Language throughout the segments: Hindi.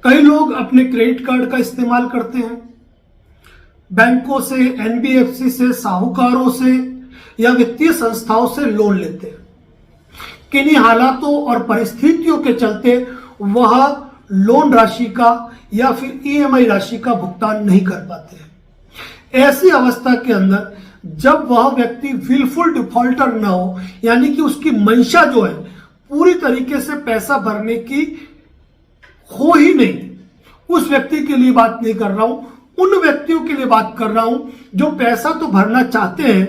कई लोग अपने क्रेडिट कार्ड का इस्तेमाल करते हैं, बैंकों से, एनबीएफसी से, साहूकारों से या वित्तीय संस्थाओं से लोन लेते हैं। किन्हीं हालातों और परिस्थितियों के चलते वह लोन राशि का या फिर ईएमआई राशि का भुगतान नहीं कर पाते हैं। ऐसी अवस्था के अंदर जब वह व्यक्ति विलफुल डिफॉल्टर न हो, यानी कि उसकी मंशा जो है पूरी तरीके से पैसा भरने की हो ही नहीं, उस व्यक्ति के लिए बात नहीं कर रहा हूं, उन व्यक्तियों के लिए बात कर रहा हूं जो पैसा तो भरना चाहते हैं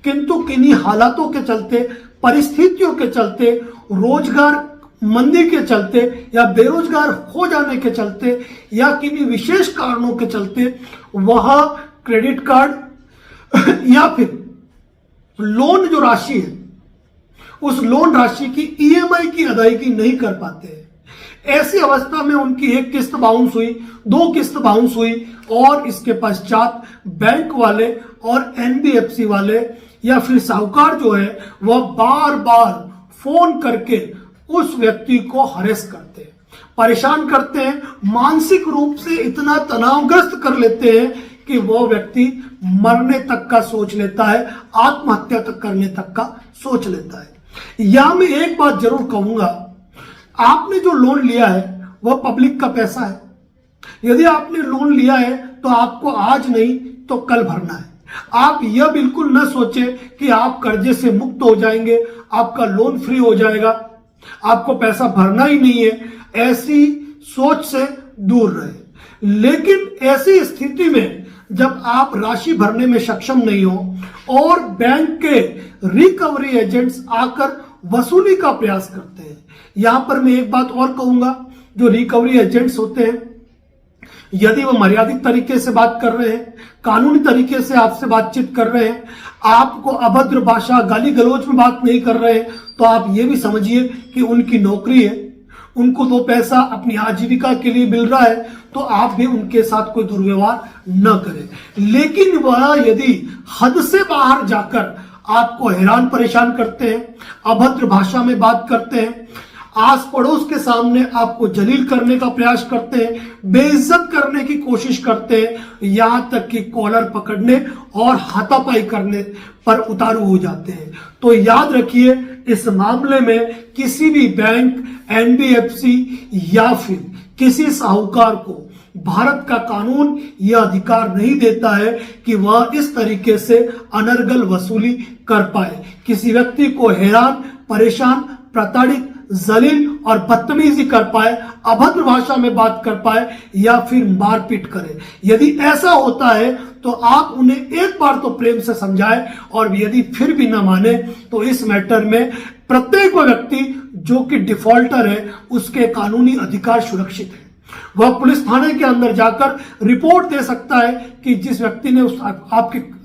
किंतु किन्हीं हालातों के चलते, परिस्थितियों के चलते, रोजगार मंदी के चलते या बेरोजगार हो जाने के चलते या किन्हीं विशेष कारणों के चलते वह क्रेडिट कार्ड या फिर लोन जो राशि है उस लोन राशि की ईएमआई की अदायगी नहीं कर पाते हैं। ऐसी अवस्था में उनकी एक किस्त बाउंस हुई, 2 किस्त बाउंस हुई और इसके पश्चात बैंक वाले और एनबीएफसी वाले या फिर साहूकार जो है वह बार बार फोन करके उस व्यक्ति को हरेस करते हैं, परेशान करते हैं, मानसिक रूप से इतना तनावग्रस्त कर लेते हैं कि वो व्यक्ति मरने तक का सोच लेता है, आत्महत्या तक करने तक का सोच लेता है। या मैं एक बात जरूर कहूंगा, आपने जो लोन लिया है वह पब्लिक का पैसा है। यदि आपने लोन लिया है तो आपको आज नहीं तो कल भरना है। आप यह बिल्कुल न सोचें कि आप कर्जे से मुक्त हो जाएंगे, आपका लोन फ्री हो जाएगा, आपको पैसा भरना ही नहीं है। ऐसी सोच से दूर रहे। लेकिन ऐसी स्थिति में जब आप राशि भरने में सक्षम नहीं हो और बैंक के रिकवरी एजेंट्स आकर वसूली का प्रयास करते हैं, यहां पर मैं एक बात और कहूंगा, जो रिकवरी एजेंट्स होते हैं यदि वो मर्यादित तरीके से बात कर रहे हैं, कानूनी तरीके से आपसे बातचीत कर रहे हैं, आपको अभद्र भाषा, गाली गलौज में बात नहीं कर रहे हैं, तो आप ये भी समझिए कि उनकी नौकरी है, उनको 2 पैसा अपनी आजीविका के लिए मिल रहा है, तो आप भी उनके साथ कोई दुर्व्यवहार न करें। लेकिन वह यदि हद से बाहर जाकर आपको हैरान परेशान करते हैं, अभद्र भाषा में बात करते हैं, आस पड़ोस के सामने आपको जलील करने का प्रयास करते हैं, बेइज्जत करने की कोशिश करते हैं, यहां तक कि कॉलर पकड़ने और हाथापाई करने पर उतारू हो जाते हैं, तो याद रखिए इस मामले में किसी भी बैंक, एनबीएफसी या फिर किसी साहूकार को भारत का कानून यह अधिकार नहीं देता है कि वह इस तरीके से अनर्गल वसूली कर पाए, किसी व्यक्ति को हैरान, परेशान, प्रताड़ित, जलील और बदतमीजी कर पाए, अभद्र भाषा में बात कर पाए या फिर मारपीट करे। यदि ऐसा होता है तो आप उन्हें एक बार तो प्रेम से समझाएं और यदि फिर भी न माने तो इस मैटर में प्रत्येक व्यक्ति जो कि डिफॉल्टर है उसके कानूनी अधिकार सुरक्षित है। वह पुलिस थाने के अंदर जाकर रिपोर्ट दे सकता है कि जिस व्यक्ति ने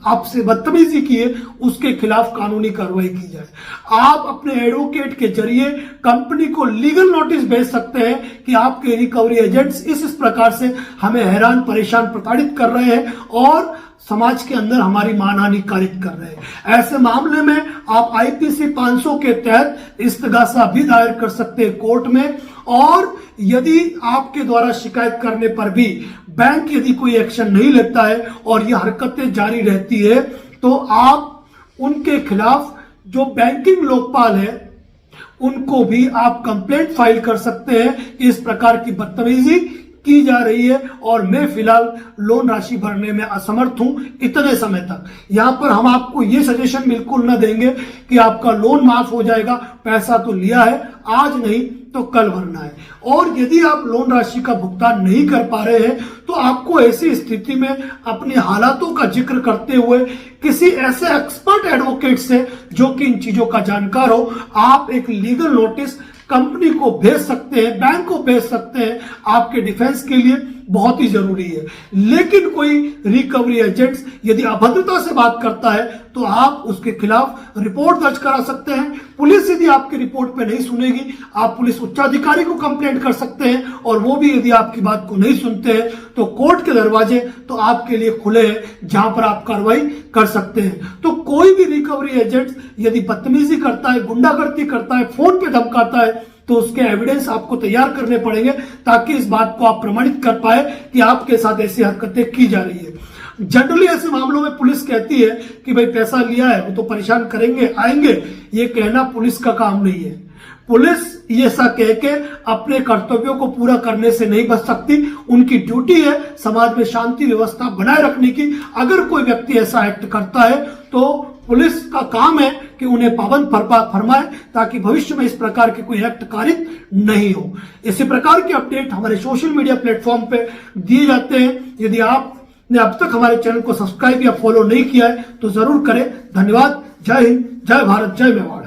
आपसे बदतमीजी की है उसके खिलाफ कानूनी कार्रवाई की जाए। आप अपने एडवोकेट के जरिए कंपनी को लीगल नोटिस भेज सकते हैं कि आपके रिकवरी एजेंट्स इस प्रकार से हमें हैरान, परेशान, प्रताड़ित कर रहे हैं और समाज के अंदर हमारी मानहानि कारित कर रहे हैं। ऐसे मामले में आप आईपीसी 500 के तहत इस्तगासा भी दायर कर सकते हैं कोर्ट में, और यदि आपके द्वारा शिकायत करने पर भी बैंक यदि कोई एक्शन नहीं लेता है और ये हरकतें जारी रहती है तो आप उनके खिलाफ जो बैंकिंग लोकपाल है उनको भी आप कंप्लेंट फाइल कर सकते हैं कि इस प्रकार की बदतमीजी की जा रही है और मैं फिलहाल लोन राशि भरने में असमर्थ हूं इतने समय तक। यहां पर हम आपको ये सजेशन बिल्कुल न देंगे कि आपका लोन माफ हो जाएगा, पैसा तो लिया है, आज नहीं तो कल भरना है। और यदि आप लोन राशि का भुगतान नहीं कर पा रहे हैं तो आपको ऐसी स्थिति में अपने हालातों का जिक्र करते हुए किसी ऐसे एक्सपर्ट एडवोकेट से जो कि इन चीजों का जानकार हो, आप एक लीगल नोटिस कंपनी को भेज सकते हैं, बैंक को भेज सकते हैं, आपके डिफेंस के लिए बहुत ही जरूरी है। लेकिन कोई रिकवरी एजेंट्स यदि अभद्रता से बात करता है तो आप उसके खिलाफ रिपोर्ट दर्ज करा सकते हैं। पुलिस यदि आपकी रिपोर्ट पे नहीं सुनेगी, आप पुलिस उच्चाधिकारी को कंप्लेंट कर सकते हैं और वो भी यदि आपकी बात को नहीं सुनते हैं तो कोर्ट के दरवाजे तो आपके लिए खुले हैं जहां पर आप कार्रवाई कर सकते हैं। तो कोई भी रिकवरी एजेंट यदि बदतमीजी करता है, गुंडागर्दी करता है, फोन पे धमकाता है तो उसके एविडेंस आपको तैयार करने पड़ेंगे ताकि इस बात को आप प्रमाणित कर पाए कि आपके साथ ऐसी हरकतें की जा रही है। जनरली ऐसे मामलों में पुलिस कहती है कि भाई पैसा लिया है वो तो परेशान करेंगे आएंगे, ये कहना पुलिस का काम नहीं है। पुलिस ये ऐसा कह के अपने कर्तव्यों को पूरा करने से नहीं बच सकती। उनकी ड्यूटी है समाज में शांति व्यवस्था बनाए रखने की। अगर कोई व्यक्ति ऐसा एक्ट करता है तो पुलिस का काम है कि उन्हें पाबंद फरमाए ताकि भविष्य में इस प्रकार के कोई एक्ट कारित नहीं हो। इसी प्रकार के अपडेट हमारे सोशल मीडिया प्लेटफॉर्म पे दिए जाते हैं। यदि आपने अब तक हमारे चैनल को सब्सक्राइब या फॉलो नहीं किया है तो जरूर करें। धन्यवाद। जय हिंद, जय भारत, जय मेवाड़।